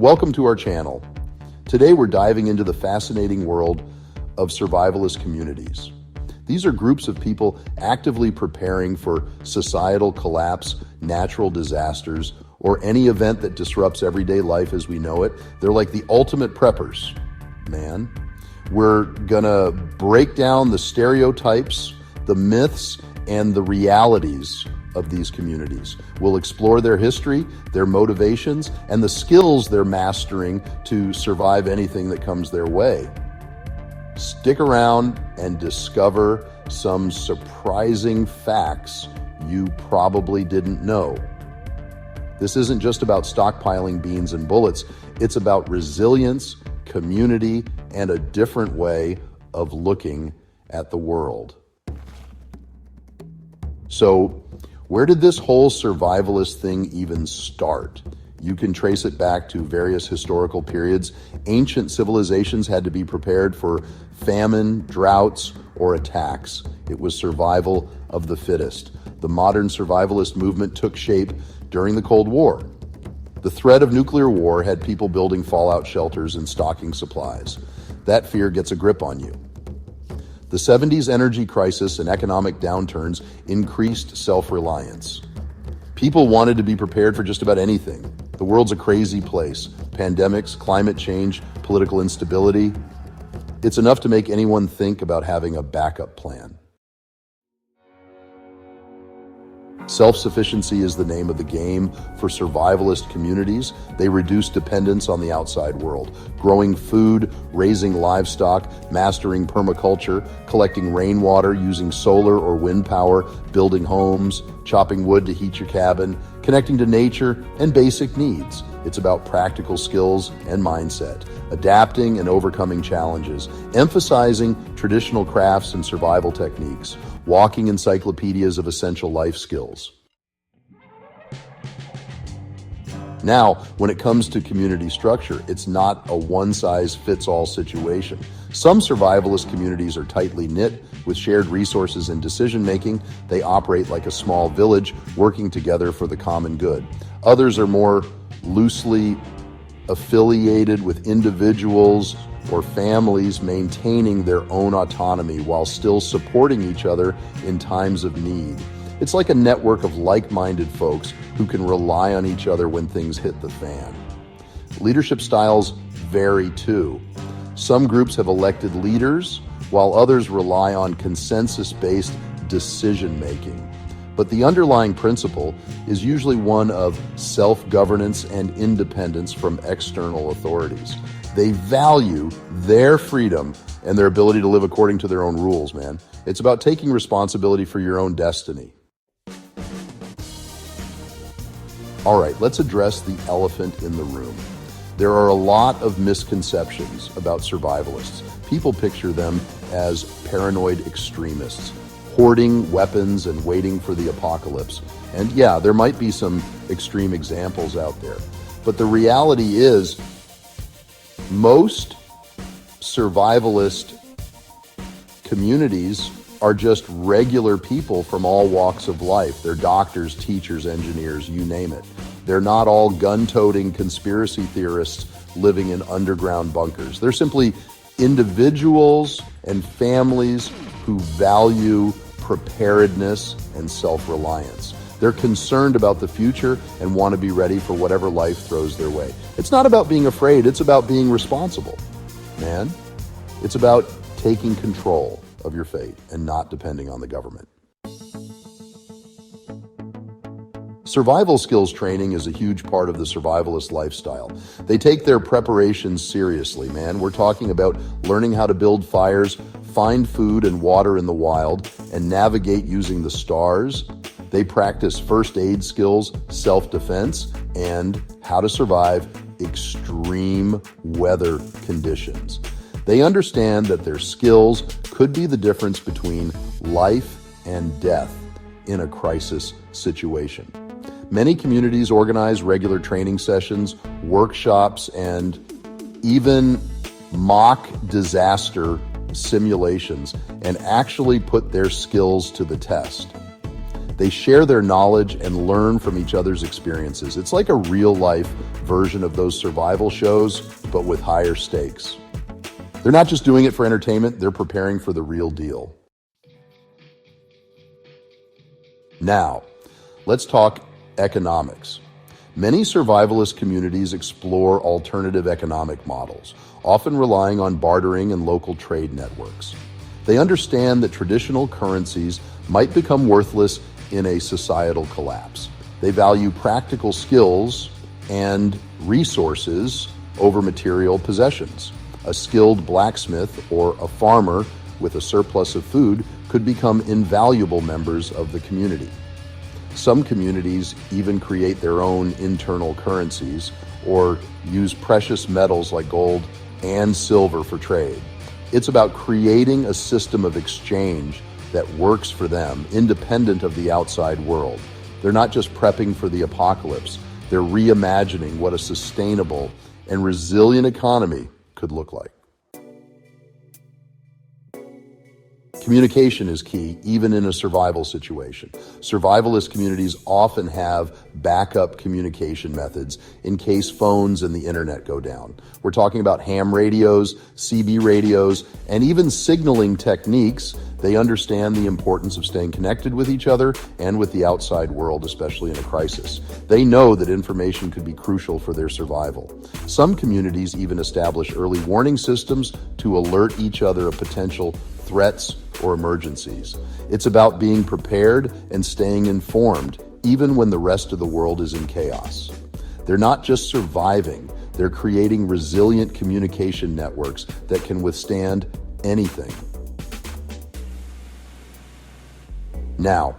Welcome to our channel. Today we're diving into the fascinating world of survivalist communities. These are groups of people actively preparing for societal collapse, natural disasters, or any event that disrupts everyday life as we know it. They're like the ultimate preppers, man. We're gonna break down the stereotypes, the myths, and the realities of these communities. We'll explore their history, their motivations, and the skills they're mastering to survive anything that comes their way. Stick around and discover some surprising facts you probably didn't know. This isn't just about stockpiling beans and bullets, it's about resilience, community, and a different way of looking at the world. So, where did this whole survivalist thing even start? You can trace it back to various historical periods. Ancient civilizations had to be prepared for famine, droughts, or attacks. It was survival of the fittest. The modern survivalist movement took shape during the Cold War. The threat of nuclear war had people building fallout shelters and stocking supplies. That fear gets a grip on you. The 70s energy crisis and economic downturns increased self-reliance. People wanted to be prepared for just about anything. The world's a crazy place. Pandemics, climate change, political instability. It's enough to make anyone think about having a backup plan. Self-sufficiency is the name of the game for survivalist communities. They reduce dependence on the outside world. Growing food, raising livestock, mastering permaculture, collecting rainwater using solar or wind power, building homes, chopping wood to heat your cabin, connecting to nature, and basic needs. It's about practical skills and mindset, adapting and overcoming challenges, emphasizing traditional crafts and survival techniques, walking encyclopedias of essential life skills. Now, when it comes to community structure, it's not a one-size-fits-all situation. Some survivalist communities are tightly knit with shared resources and decision-making. They operate like a small village, working together for the common good. Others are more loosely affiliated with individuals or families maintaining their own autonomy while still supporting each other in times of need. It's like a network of like-minded folks who can rely on each other when things hit the fan. Leadership styles vary too. Some groups have elected leaders, while others rely on consensus-based decision-making. But the underlying principle is usually one of self-governance and independence from external authorities. They value their freedom and their ability to live according to their own rules, man. It's about taking responsibility for your own destiny. All right, let's address the elephant in the room. There are a lot of misconceptions about survivalists. People picture them as paranoid extremists, hoarding weapons and waiting for the apocalypse. And yeah, there might be some extreme examples out there. But the reality is, most survivalist communities are just regular people from all walks of life. They're doctors, teachers, engineers, you name it. They're not all gun-toting conspiracy theorists living in underground bunkers. They're simply individuals and families who value preparedness and self-reliance. They're concerned about the future and want to be ready for whatever life throws their way. It's not about being afraid, it's about being responsible, man. It's about taking control of your fate and not depending on the government. Survival skills training is a huge part of the survivalist lifestyle. They take their preparations seriously, man. We're talking about learning how to build fires, find food and water in the wild, and navigate using the stars. They practice first aid skills, self-defense, and how to survive extreme weather conditions. They understand that their skills could be the difference between life and death in a crisis situation. Many communities organize regular training sessions, workshops, and even mock disaster simulations and actually put their skills to the test. They share their knowledge and learn from each other's experiences. It's like a real-life version of those survival shows, but with higher stakes. They're not just doing it for entertainment, they're preparing for the real deal. Now, let's talk economics. Many survivalist communities explore alternative economic models, often relying on bartering and local trade networks. They understand that traditional currencies might become worthless in a societal collapse. They value practical skills and resources over material possessions. A skilled blacksmith or a farmer with a surplus of food could become invaluable members of the community. Some communities even create their own internal currencies or use precious metals like gold and silver for trade. It's about creating a system of exchange that works for them, independent of the outside world. They're not just prepping for the apocalypse, they're reimagining what a sustainable and resilient economy could look like. Communication is key, even in a survival situation. Survivalist communities often have backup communication methods in case phones and the internet go down. We're talking about ham radios, CB radios, and even signaling techniques. They understand the importance of staying connected with each other and with the outside world, especially in a crisis. They know that information could be crucial for their survival. Some communities even establish early warning systems to alert each other of potential threats or emergencies. It's about being prepared and staying informed, even when the rest of the world is in chaos. They're not just surviving, they're creating resilient communication networks that can withstand anything. Now,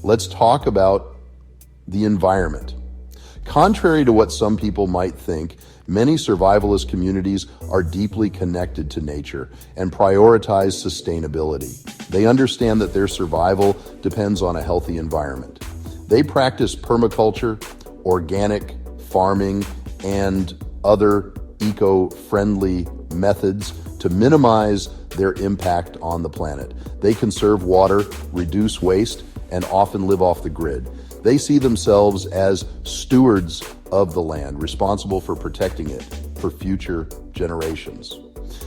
let's talk about the environment. Contrary to what some people might think, many survivalist communities are deeply connected to nature and prioritize sustainability. They understand that their survival depends on a healthy environment. They practice permaculture, organic farming, and other eco-friendly methods to minimize their impact on the planet. They conserve water, reduce waste, and often live off the grid. They see themselves as stewards of the land, responsible for protecting it for future generations.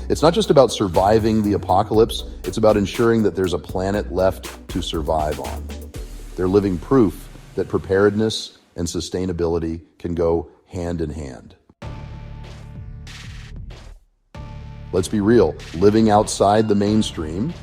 It's not just about surviving the apocalypse, it's about ensuring that there's a planet left to survive on. They're living proof that preparedness and sustainability can go hand in hand. Let's be real, living outside the mainstream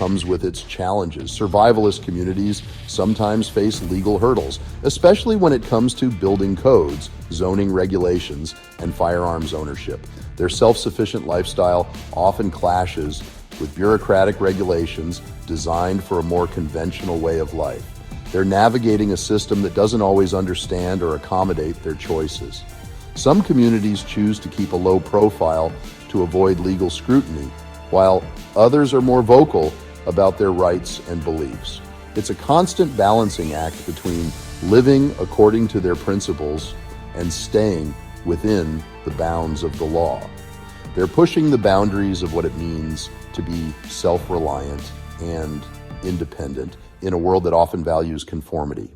comes with its challenges. Survivalist communities sometimes face legal hurdles, especially when it comes to building codes, zoning regulations, and firearms ownership. Their self-sufficient lifestyle often clashes with bureaucratic regulations designed for a more conventional way of life. They're navigating a system that doesn't always understand or accommodate their choices. Some communities choose to keep a low profile to avoid legal scrutiny, while others are more vocal about their rights and beliefs. It's a constant balancing act between living according to their principles and staying within the bounds of the law. They're pushing the boundaries of what it means to be self-reliant and independent in a world that often values conformity.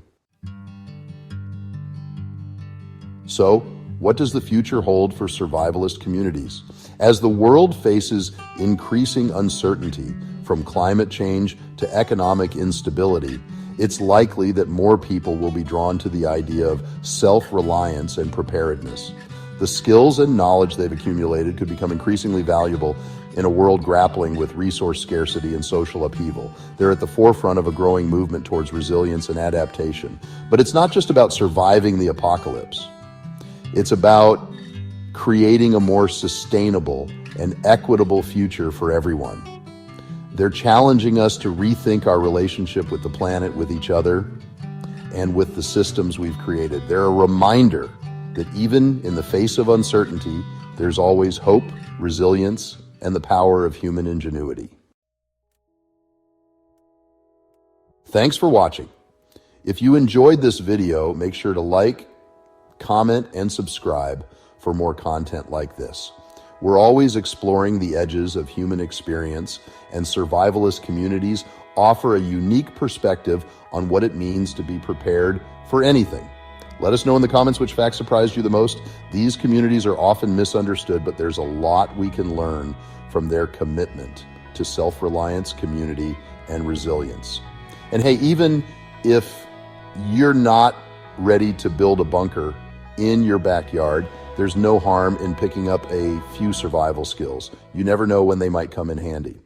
So, what does the future hold for survivalist communities? As the world faces increasing uncertainty, from climate change to economic instability, it's likely that more people will be drawn to the idea of self-reliance and preparedness. The skills and knowledge they've accumulated could become increasingly valuable in a world grappling with resource scarcity and social upheaval. They're at the forefront of a growing movement towards resilience and adaptation. But it's not just about surviving the apocalypse. It's about creating a more sustainable and equitable future for everyone. They're challenging us to rethink our relationship with the planet, with each other, and with the systems we've created. They're a reminder that even in the face of uncertainty, there's always hope, resilience, and the power of human ingenuity. Thanks for watching. If you enjoyed this video, make sure to like, comment, and subscribe for more content like this. We're always exploring the edges of human experience, and survivalist communities offer a unique perspective on what it means to be prepared for anything. Let us know in the comments which fact surprised you the most. These communities are often misunderstood, but there's a lot we can learn from their commitment to self-reliance, community, and resilience. And hey, even if you're not ready to build a bunker in your backyard, there's no harm in picking up a few survival skills. You never know when they might come in handy.